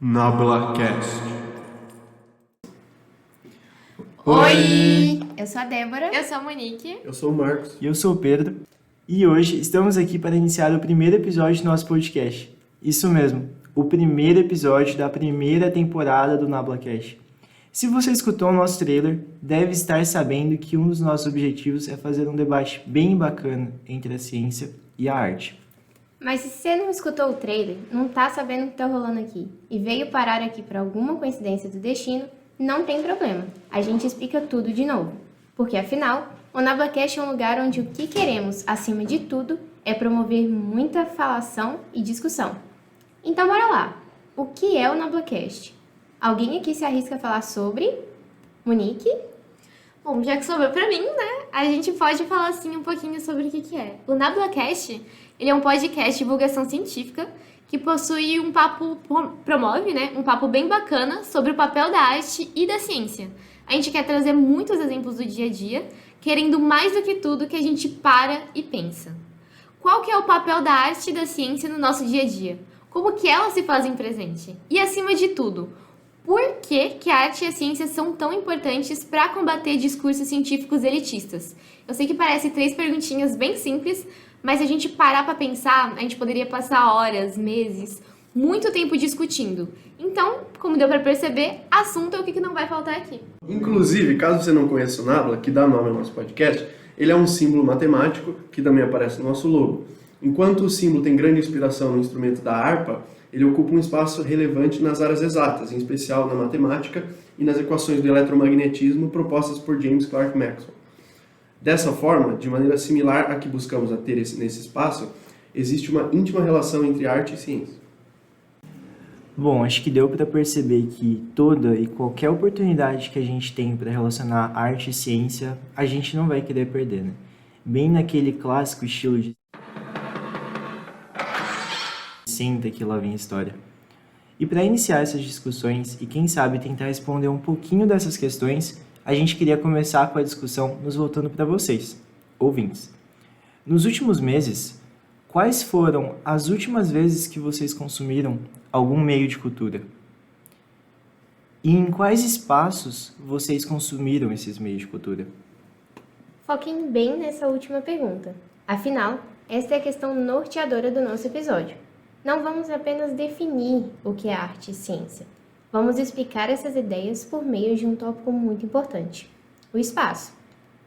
NablaCast. Oi! Eu sou a Débora. Eu sou a Monique. Eu sou o Marcos. E eu sou o Pedro. E hoje estamos aqui para iniciar o primeiro episódio do nosso podcast. Isso mesmo, o primeiro episódio da primeira temporada do NablaCast. Se você escutou o nosso trailer, deve estar sabendo que um dos nossos objetivos é fazer um debate bem bacana entre a ciência e a arte. Mas se você não escutou o trailer, não tá sabendo o que tá rolando aqui e veio parar aqui por alguma coincidência do destino, não tem problema. A gente explica tudo de novo. Porque afinal, o NablaCast é um lugar onde o que queremos, acima de tudo, é promover muita falação e discussão. Então bora lá. O que é o NablaCast? Alguém aqui se arrisca a falar sobre? Monique? Bom, já que sobrou pra mim, né? A gente pode falar assim um pouquinho sobre o que é. O NablaCast, ele é um podcast de divulgação científica que possui promove, né, um papo bem bacana sobre o papel da arte e da ciência. A gente quer trazer muitos exemplos do dia a dia, querendo mais do que tudo que a gente para e pensa. Qual que é o papel da arte e da ciência no nosso dia a dia? Como que elas se fazem presente? E acima de tudo, por que a arte e a ciência são tão importantes para combater discursos científicos elitistas? Eu sei que parece 3 perguntinhas bem simples, mas se a gente parar para pensar, a gente poderia passar horas, meses, muito tempo discutindo. Então, como deu para perceber, assunto é o que não vai faltar aqui. Inclusive, caso você não conheça o Nabla, que dá nome ao nosso podcast, ele é um símbolo matemático que também aparece no nosso logo. Enquanto o símbolo tem grande inspiração no instrumento da harpa, ele ocupa um espaço relevante nas áreas exatas, em especial na matemática e nas equações do eletromagnetismo propostas por James Clerk Maxwell. Dessa forma, de maneira similar à que buscamos a ter nesse espaço, existe uma íntima relação entre arte e ciência. Bom, acho que deu para perceber que toda e qualquer oportunidade que a gente tem para relacionar arte e ciência, a gente não vai querer perder, né? Bem naquele clássico estilo de senta que lá vem a história. E para iniciar essas discussões e quem sabe tentar responder um pouquinho dessas questões, a gente queria começar com a discussão nos voltando para vocês, ouvintes. Nos últimos meses, quais foram as últimas vezes que vocês consumiram algum meio de cultura? E em quais espaços vocês consumiram esses meios de cultura? Foquem bem nessa última pergunta. Afinal, esta é a questão norteadora do nosso episódio. Não vamos apenas definir o que é arte e ciência. Vamos explicar essas ideias por meio de um tópico muito importante: o espaço.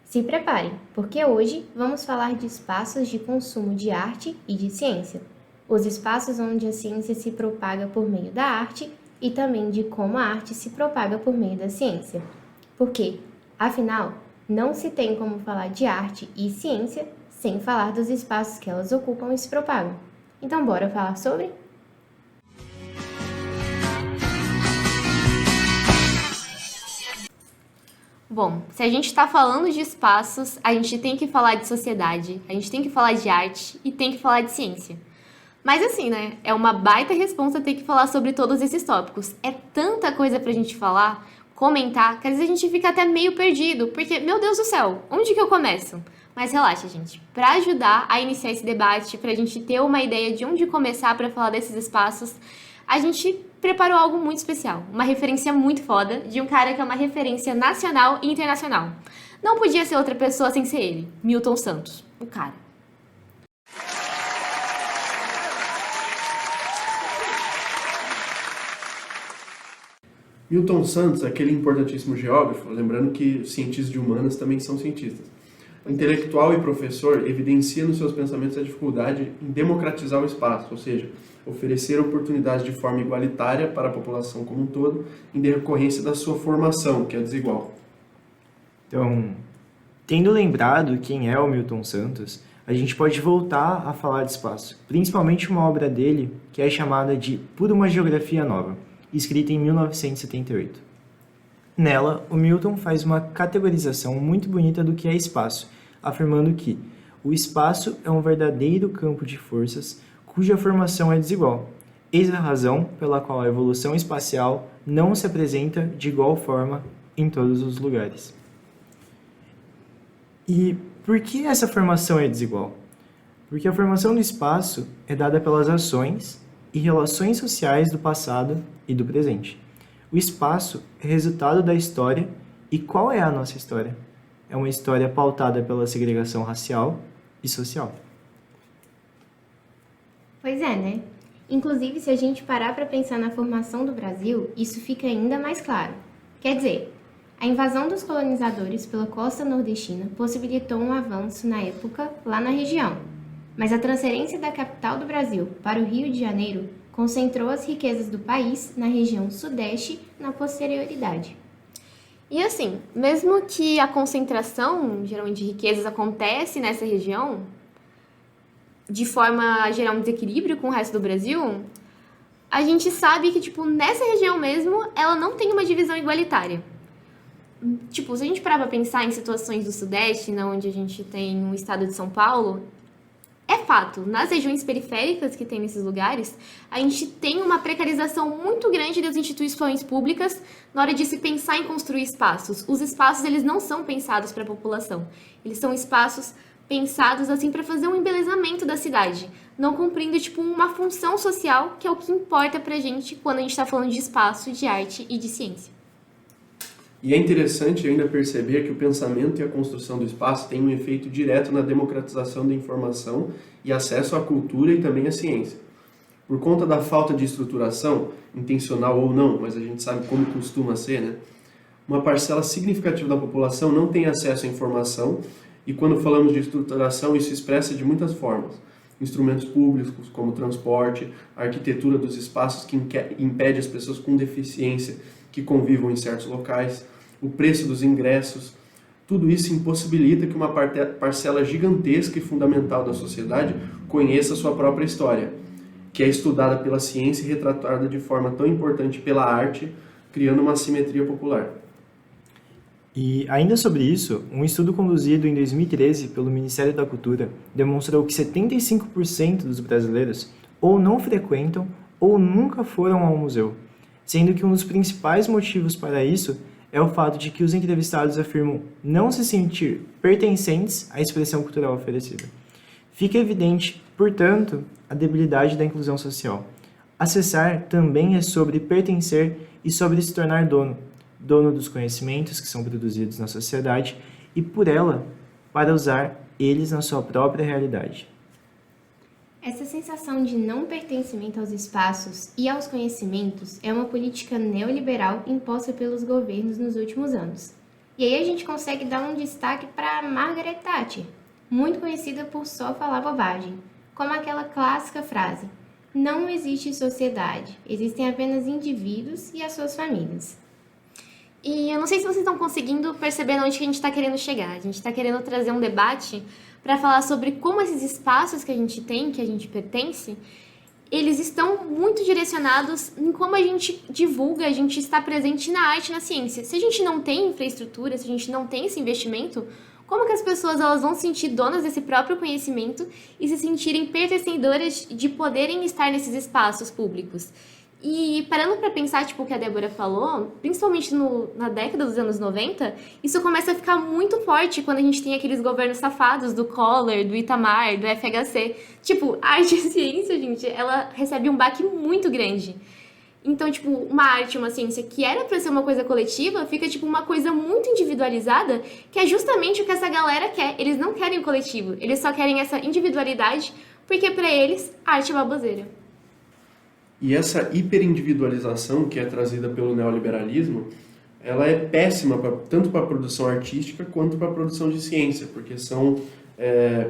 Se preparem, porque hoje vamos falar de espaços de consumo de arte e de ciência. Os espaços onde a ciência se propaga por meio da arte e também de como a arte se propaga por meio da ciência. Porque, afinal, não se tem como falar de arte e ciência sem falar dos espaços que elas ocupam e se propagam. Então, bora falar sobre? Bom, se a gente está falando de espaços, a gente tem que falar de sociedade, a gente tem que falar de arte e tem que falar de ciência. Mas assim, né? É uma baita responsa ter que falar sobre todos esses tópicos. É tanta coisa pra gente falar, comentar, que às vezes a gente fica até meio perdido, porque, meu Deus do céu, onde que eu começo? Mas relaxa, gente. Para ajudar a iniciar esse debate, para a gente ter uma ideia de onde começar para falar desses espaços, a gente preparou algo muito especial. Uma referência muito foda de um cara que é uma referência nacional e internacional. Não podia ser outra pessoa sem ser ele, Milton Santos, o cara. Milton Santos, aquele importantíssimo geógrafo, lembrando que cientistas de humanas também são cientistas. Intelectual e professor, evidencia nos seus pensamentos a dificuldade em democratizar o espaço, ou seja, oferecer oportunidades de forma igualitária para a população como um todo, em decorrência da sua formação, que é desigual. Então, tendo lembrado quem é o Milton Santos, a gente pode voltar a falar de espaço, principalmente uma obra dele que é chamada de Por uma Geografia Nova, escrita em 1978. Nela, o Milton faz uma categorização muito bonita do que é espaço, afirmando que o espaço é um verdadeiro campo de forças cuja formação é desigual. Eis a razão pela qual a evolução espacial não se apresenta de igual forma em todos os lugares. E por que essa formação é desigual? Porque a formação do espaço é dada pelas ações e relações sociais do passado e do presente. O espaço é resultado da história. E qual é a nossa história? É uma história pautada pela segregação racial e social. Pois é, né? Inclusive, se a gente parar para pensar na formação do Brasil, isso fica ainda mais claro. Quer dizer, a invasão dos colonizadores pela costa nordestina possibilitou um avanço na época lá na região, mas a transferência da capital do Brasil para o Rio de Janeiro concentrou as riquezas do país na região sudeste na posterioridade. E assim, mesmo que a concentração, geralmente, de riquezas acontece nessa região, de forma a gerar um desequilíbrio com o resto do Brasil, a gente sabe que, tipo, nessa região mesmo, ela não tem uma divisão igualitária. Tipo, se a gente parar pra pensar em situações do Sudeste, onde a gente tem o estado de São Paulo, é fato, nas regiões periféricas que tem nesses lugares, a gente tem uma precarização muito grande das instituições públicas na hora de se pensar em construir espaços. Os espaços, eles não são pensados para a população. Eles são espaços pensados assim para fazer um embelezamento da cidade, não cumprindo tipo uma função social, que é o que importa pra gente quando a gente está falando de espaço, de arte e de ciência. E é interessante ainda perceber que o pensamento e a construção do espaço têm um efeito direto na democratização da informação e acesso à cultura e também à ciência. Por conta da falta de estruturação, intencional ou não, mas a gente sabe como costuma ser, né? Uma parcela significativa da população não tem acesso à informação e quando falamos de estruturação, isso expressa de muitas formas. Instrumentos públicos como transporte, a arquitetura dos espaços que impede as pessoas com deficiência que convivam em certos locais, o preço dos ingressos, tudo isso impossibilita que uma parcela gigantesca e fundamental da sociedade conheça a sua própria história, que é estudada pela ciência e retratada de forma tão importante pela arte, criando uma assimetria popular. E ainda sobre isso, um estudo conduzido em 2013 pelo Ministério da Cultura demonstrou que 75% dos brasileiros ou não frequentam ou nunca foram ao museu, sendo que um dos principais motivos para isso é o fato de que os entrevistados afirmam não se sentir pertencentes à expressão cultural oferecida. Fica evidente, portanto, a debilidade da inclusão social. Acessar também é sobre pertencer e sobre se tornar dono dos conhecimentos que são produzidos na sociedade e por ela, para usar eles na sua própria realidade. Essa sensação de não pertencimento aos espaços e aos conhecimentos é uma política neoliberal imposta pelos governos nos últimos anos. E aí a gente consegue dar um destaque para Margaret Thatcher, muito conhecida por só falar bobagem, como aquela clássica frase: "Não existe sociedade, existem apenas indivíduos e as suas famílias". E eu não sei se vocês estão conseguindo perceber onde que a gente está querendo chegar. A gente está querendo trazer um debate para falar sobre como esses espaços que a gente tem, que a gente pertence, eles estão muito direcionados em como a gente divulga, a gente está presente na arte e na ciência. Se a gente não tem infraestrutura, se a gente não tem esse investimento, como que as pessoas elas vão se sentir donas desse próprio conhecimento e se sentirem pertencedoras de poderem estar nesses espaços públicos? E parando para pensar, tipo, o que a Débora falou, principalmente na década dos anos 90, isso começa a ficar muito forte quando a gente tem aqueles governos safados do Collor, do Itamar, do FHC. Tipo, a arte e ciência, gente, ela recebe um baque muito grande. Então, tipo, uma arte, uma ciência que era para ser uma coisa coletiva, fica, tipo, uma coisa muito individualizada, que é justamente o que essa galera quer. Eles não querem o coletivo, eles só querem essa individualidade, porque para eles, a arte é baboseira. E essa hiperindividualização que é trazida pelo neoliberalismo, ela é péssima tanto para a produção artística quanto para a produção de ciência, porque são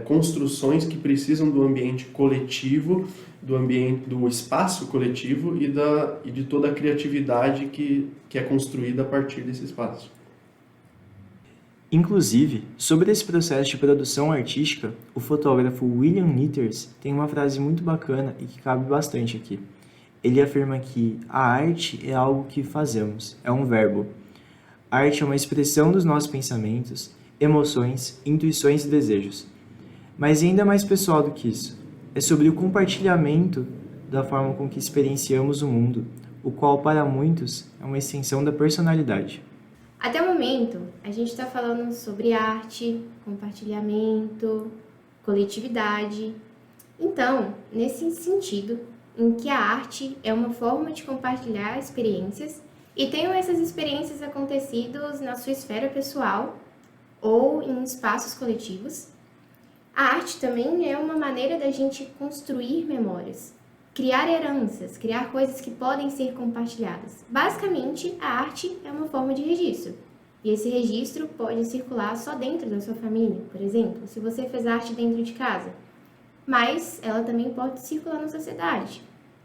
construções que precisam do ambiente coletivo, do espaço coletivo e de toda a criatividade que é construída a partir desse espaço. Inclusive, sobre esse processo de produção artística, o fotógrafo William Nitters tem uma frase muito bacana e que cabe bastante aqui. Ele afirma que a arte é algo que fazemos, é um verbo. A arte é uma expressão dos nossos pensamentos, emoções, intuições e desejos. Mas ainda mais pessoal do que isso. É sobre o compartilhamento da forma com que experienciamos o mundo, o qual para muitos é uma extensão da personalidade. Até o momento, a gente está falando sobre arte, compartilhamento, coletividade. Então, nesse sentido, em que a arte é uma forma de compartilhar experiências e tenham essas experiências acontecidas na sua esfera pessoal ou em espaços coletivos. A arte também é uma maneira da gente construir memórias, criar heranças, criar coisas que podem ser compartilhadas. Basicamente, a arte é uma forma de registro. E esse registro pode circular só dentro da sua família, por exemplo, se você fez arte dentro de casa. Mas ela também pode circular na sociedade,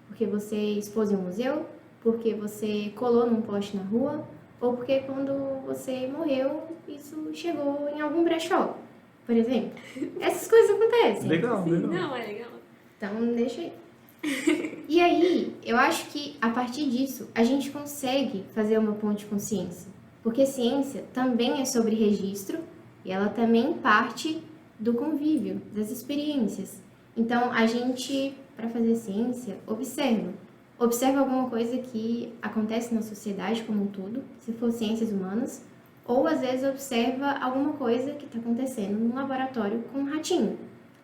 porque você expôs em um museu, porque você colou num poste na rua, ou porque quando você morreu, isso chegou em algum brechó, por exemplo. Essas coisas acontecem. Legal, legal. Não, é legal. Então, deixa aí. E aí, eu acho que a partir disso, a gente consegue fazer uma ponte com ciência. Porque ciência também é sobre registro e ela também parte do convívio, das experiências. Então, a gente, para fazer ciência, observa alguma coisa que acontece na sociedade como um todo, se for ciências humanas, ou às vezes observa alguma coisa que está acontecendo num laboratório com um ratinho.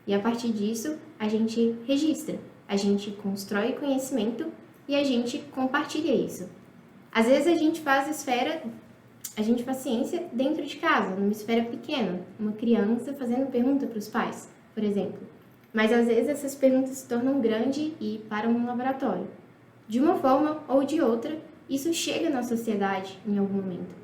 E a partir disso, a gente registra, a gente constrói conhecimento e a gente compartilha isso. Às vezes a gente faz ciência dentro de casa, numa esfera pequena, uma criança fazendo pergunta para os pais, por exemplo. Mas às vezes essas perguntas se tornam grandes e param no laboratório. De uma forma ou de outra, isso chega na sociedade em algum momento.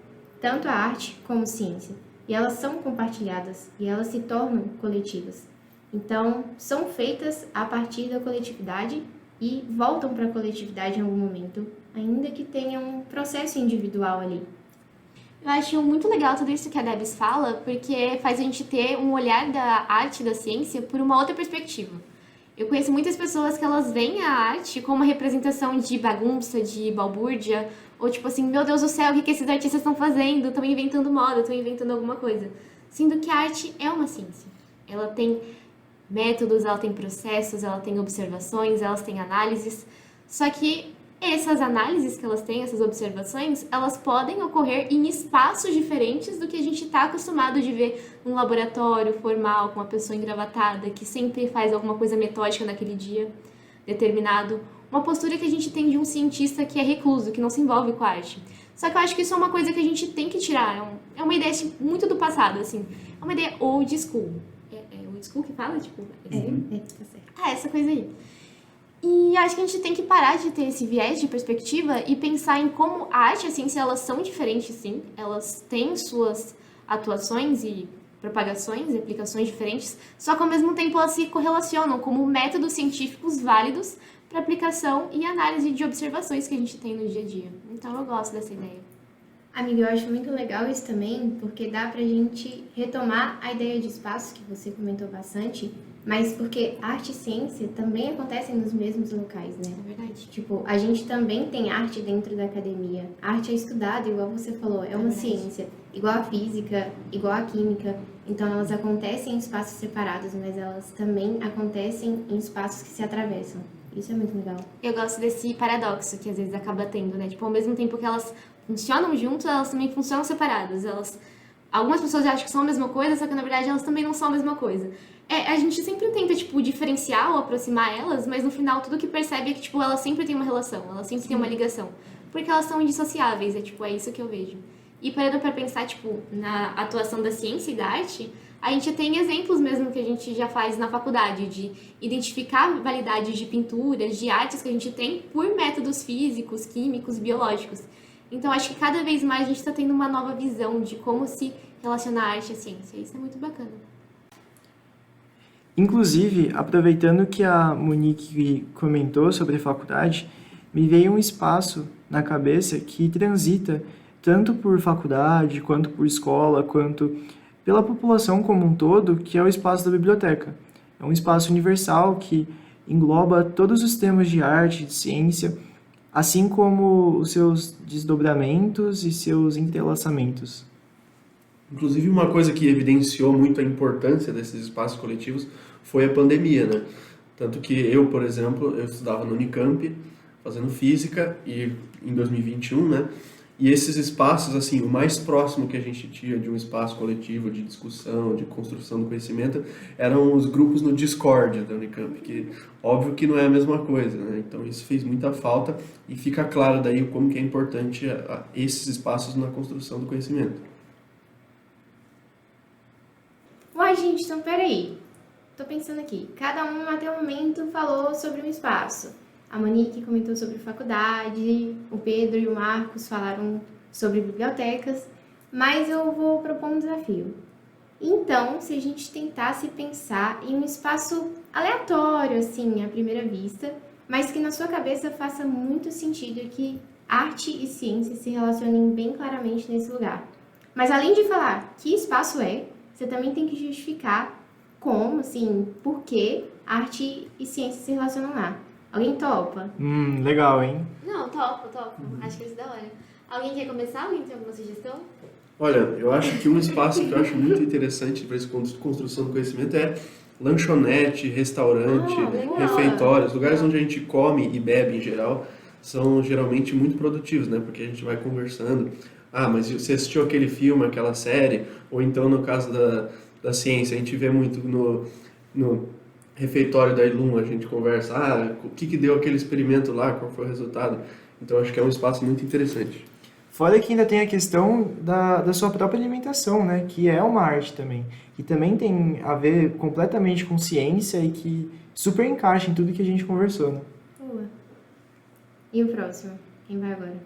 Tanto a arte como a ciência. E elas são compartilhadas e elas se tornam coletivas. Então, são feitas a partir da coletividade e voltam para a coletividade em algum momento, ainda que tenha um processo individual ali. Eu acho muito legal tudo isso que a Debs fala, porque faz a gente ter um olhar da arte e da ciência por uma outra perspectiva. Eu conheço muitas pessoas que elas veem a arte como uma representação de bagunça, de balbúrdia, ou tipo assim, meu Deus do céu, o que esses artistas estão fazendo? Estão inventando moda, estão inventando alguma coisa. Sendo que a arte é uma ciência. Ela tem métodos, ela tem processos, ela tem observações, elas têm análises. Só que essas análises que elas têm, essas observações, elas podem ocorrer em espaços diferentes do que a gente está acostumado de ver num laboratório formal, com uma pessoa engravatada, que sempre faz alguma coisa metódica naquele dia determinado. Uma postura que a gente tem de um cientista que é recluso, que não se envolve com a arte. Só que eu acho que isso é uma coisa que a gente tem que tirar. É uma ideia muito do passado, assim. É uma ideia old school. É old school que fala? Tipo, Tá certo. essa coisa aí. E acho que a gente tem que parar de ter esse viés de perspectiva e pensar em como a arte e a ciência, elas são diferentes, sim. Elas têm suas atuações e propagações e aplicações diferentes, só que ao mesmo tempo elas se correlacionam como métodos científicos válidos para aplicação e análise de observações que a gente tem no dia a dia. Então eu gosto dessa ideia. Amiga, eu acho muito legal isso também, porque dá pra gente retomar a ideia de espaço, que você comentou bastante, mas porque arte e ciência também acontecem nos mesmos locais, né? É verdade. Tipo, a gente também tem arte dentro da academia. A arte é estudada, igual você falou, é uma ciência, igual a física, igual a química. Então, elas acontecem em espaços separados, mas elas também acontecem em espaços que se atravessam. Isso é muito legal. Eu gosto desse paradoxo que às vezes acaba tendo, né? Tipo, ao mesmo tempo que elas funcionam juntas, elas também funcionam separadas. Algumas pessoas acham que são a mesma coisa, só que na verdade elas também não são a mesma coisa. A gente sempre tenta, tipo, diferenciar ou aproximar elas, mas no final tudo que percebe é que, tipo, elas sempre têm uma relação, elas sempre têm uma ligação. Porque elas são indissociáveis, é isso que eu vejo. E parando pra pensar, tipo, na atuação da ciência e da arte, a gente tem exemplos mesmo que a gente já faz na faculdade, de identificar validades de pinturas, de artes que a gente tem por métodos físicos, químicos, biológicos. Então, acho que cada vez mais a gente está tendo uma nova visão de como se relacionar a arte e a ciência. Isso é muito bacana. Inclusive, aproveitando que a Monique comentou sobre a faculdade, me veio um espaço na cabeça que transita tanto por faculdade, quanto por escola, quanto pela população como um todo, que é o espaço da biblioteca. É um espaço universal que engloba todos os temas de arte, de ciência, assim como os seus desdobramentos e seus entrelaçamentos. Inclusive, uma coisa que evidenciou muito a importância desses espaços coletivos foi a pandemia, né? Tanto que eu, por exemplo, eu estudava no Unicamp, fazendo física, e em 2021, né? E esses espaços, assim, o mais próximo que a gente tinha de um espaço coletivo de discussão, de construção do conhecimento, eram os grupos no Discord da Unicamp, que óbvio que não é a mesma coisa, né? Então isso fez muita falta e fica claro daí como que é importante esses espaços na construção do conhecimento. Uai, gente, então peraí. Tô pensando aqui. Cada um até o momento falou sobre um espaço. A Monique comentou sobre faculdade, o Pedro e o Marcos falaram sobre bibliotecas, mas eu vou propor um desafio. Então, se a gente tentasse pensar em um espaço aleatório, assim, à primeira vista, mas que na sua cabeça faça muito sentido e que arte e ciência se relacionem bem claramente nesse lugar. Mas além de falar que espaço é, você também tem que justificar como, assim, por que arte e ciência se relacionam lá. Alguém topa? Legal, hein? Não, topo. Acho que isso é da hora. Alguém quer começar? Alguém tem alguma sugestão? Olha, eu acho que um espaço que eu acho muito interessante para essa construção do conhecimento é lanchonete, restaurante, legal. refeitórios, lugares onde a gente come e bebe em geral, são geralmente muito produtivos, né? Porque a gente vai conversando. Ah, mas você assistiu aquele filme, aquela série? Ou então, no caso da ciência, a gente vê muito no refeitório da Ilum, a gente conversa, o que deu aquele experimento lá, qual foi o resultado. Então, acho que é um espaço muito interessante. Fora que ainda tem a questão da sua própria alimentação, né? Que é uma arte também. Que também tem a ver completamente com ciência e que super encaixa em tudo que a gente conversou, né? Boa. E o próximo? Quem vai agora?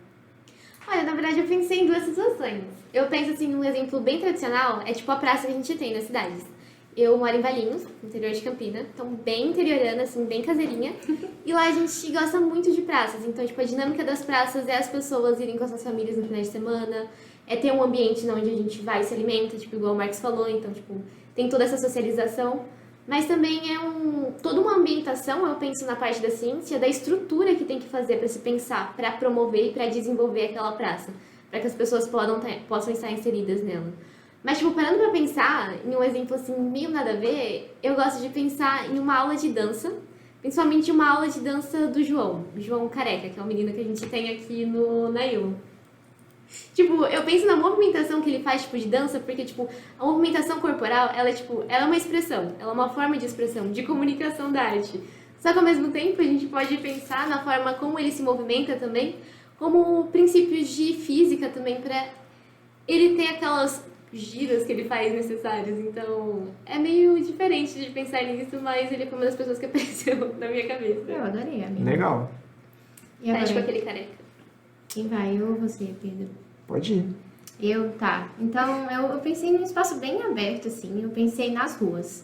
Olha, na verdade eu pensei em duas situações. Eu penso assim, um exemplo bem tradicional é tipo a praça que a gente tem nas cidades. Eu moro em Valinhos, no interior de Campina, então bem interiorana, assim, bem caseirinha. E lá a gente gosta muito de praças, então tipo a dinâmica das praças é as pessoas irem com as suas famílias no final de semana, é ter um ambiente onde a gente vai e se alimenta, tipo igual o Marcos falou, então tipo tem toda essa socialização. Mas também é toda uma ambientação, eu penso na parte da ciência, da estrutura que tem que fazer para se pensar, para promover e para desenvolver aquela praça, para que as pessoas possam estar inseridas nela. Mas, tipo, parando pra pensar em um exemplo, assim, meio nada a ver, eu gosto de pensar em uma aula de dança, principalmente uma aula de dança do João Careca, que é o menino que a gente tem aqui na IU. Tipo, eu penso na movimentação que ele faz, tipo, de dança, porque, tipo, a movimentação corporal, ela é uma expressão, ela é uma forma de expressão, de comunicação da arte. Só que, ao mesmo tempo, a gente pode pensar na forma como ele se movimenta também, como princípios de física também, pra ele ter aquelas giros que ele faz necessários. Então, é meio diferente de pensar nisso, mas ele foi uma das pessoas que apareceu na minha cabeça. Eu adorei, amiga. Legal. E agora? Tipo aquele careca. Quem vai? Eu ou você, Pedro? Pode ir. Tá. Então, eu pensei num espaço bem aberto, assim. Eu pensei nas ruas.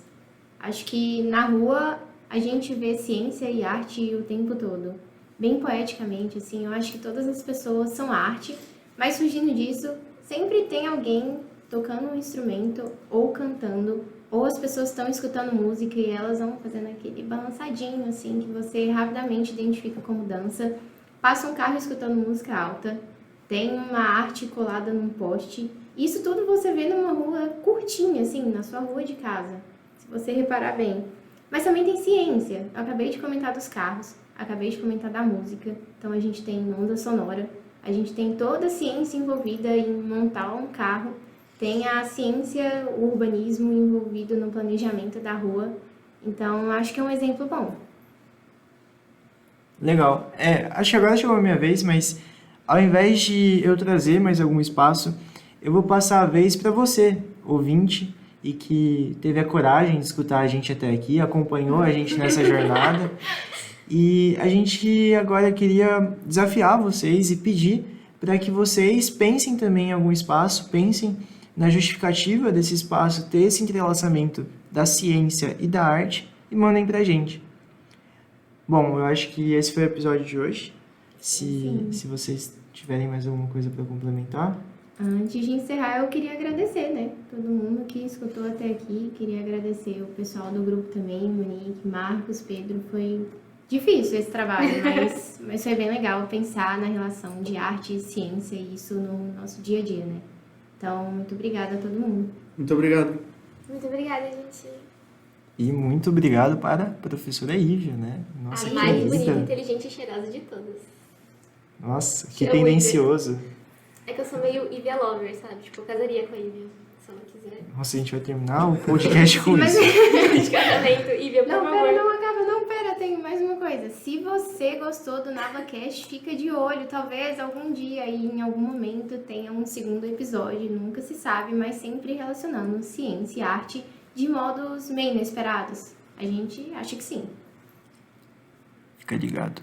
Acho que na rua a gente vê ciência e arte o tempo todo. Bem poeticamente, assim. Eu acho que todas as pessoas são arte, mas fugindo disso, sempre tem alguém tocando um instrumento ou cantando, ou as pessoas estão escutando música e elas vão fazendo aquele balançadinho, assim, que você rapidamente identifica como dança. Passa um carro escutando música alta, tem uma arte colada num poste. Isso tudo você vê numa rua curtinha, assim, na sua rua de casa, se você reparar bem. Mas também tem ciência. Eu acabei de comentar dos carros, acabei de comentar da música. Então a gente tem onda sonora, a gente tem toda a ciência envolvida em montar um carro, tem a ciência, o urbanismo envolvido no planejamento da rua. Então acho que é um exemplo bom. Legal. Acho que agora chegou a minha vez, mas ao invés de eu trazer mais algum espaço, eu vou passar a vez para você, ouvinte, e que teve a coragem de escutar a gente até aqui, acompanhou a gente nessa jornada. E a gente agora queria desafiar vocês e pedir para que vocês pensem também em algum espaço, pensem na justificativa desse espaço ter esse entrelaçamento da ciência e da arte e mandem pra gente. Bom, eu acho que esse foi o episódio de hoje. Se vocês tiverem mais alguma coisa para complementar. Antes de encerrar, eu queria agradecer, né? Todo mundo que escutou até aqui. Queria agradecer o pessoal do grupo também, Monique, Marcos, Pedro. Foi difícil esse trabalho, mas foi bem legal pensar na relação de arte e ciência e isso no nosso dia a dia, né? Então, muito obrigada a todo mundo. Muito obrigado. Muito obrigada, gente. E muito obrigado para a professora Ívia, né? Nossa, A mais bonita, querida. inteligente e cheirosa de todas. Nossa, que Te amo, tendencioso. É que eu sou meio Ivy lover, sabe? Tipo, eu casaria com a Ivy, se ela quiser. Nossa, a gente vai terminar o podcast com Mas- isso. De casamento, Ivy, por Não, favor. pera, não acaba, não, pera, tem mais uma coisa. Se você gostou do NablaCast, fica de olho, talvez algum dia aí, em algum momento, tenha um segundo episódio, nunca se sabe, mas sempre relacionando ciência e arte de modos meio inesperados. A gente acha que sim. Fica ligado.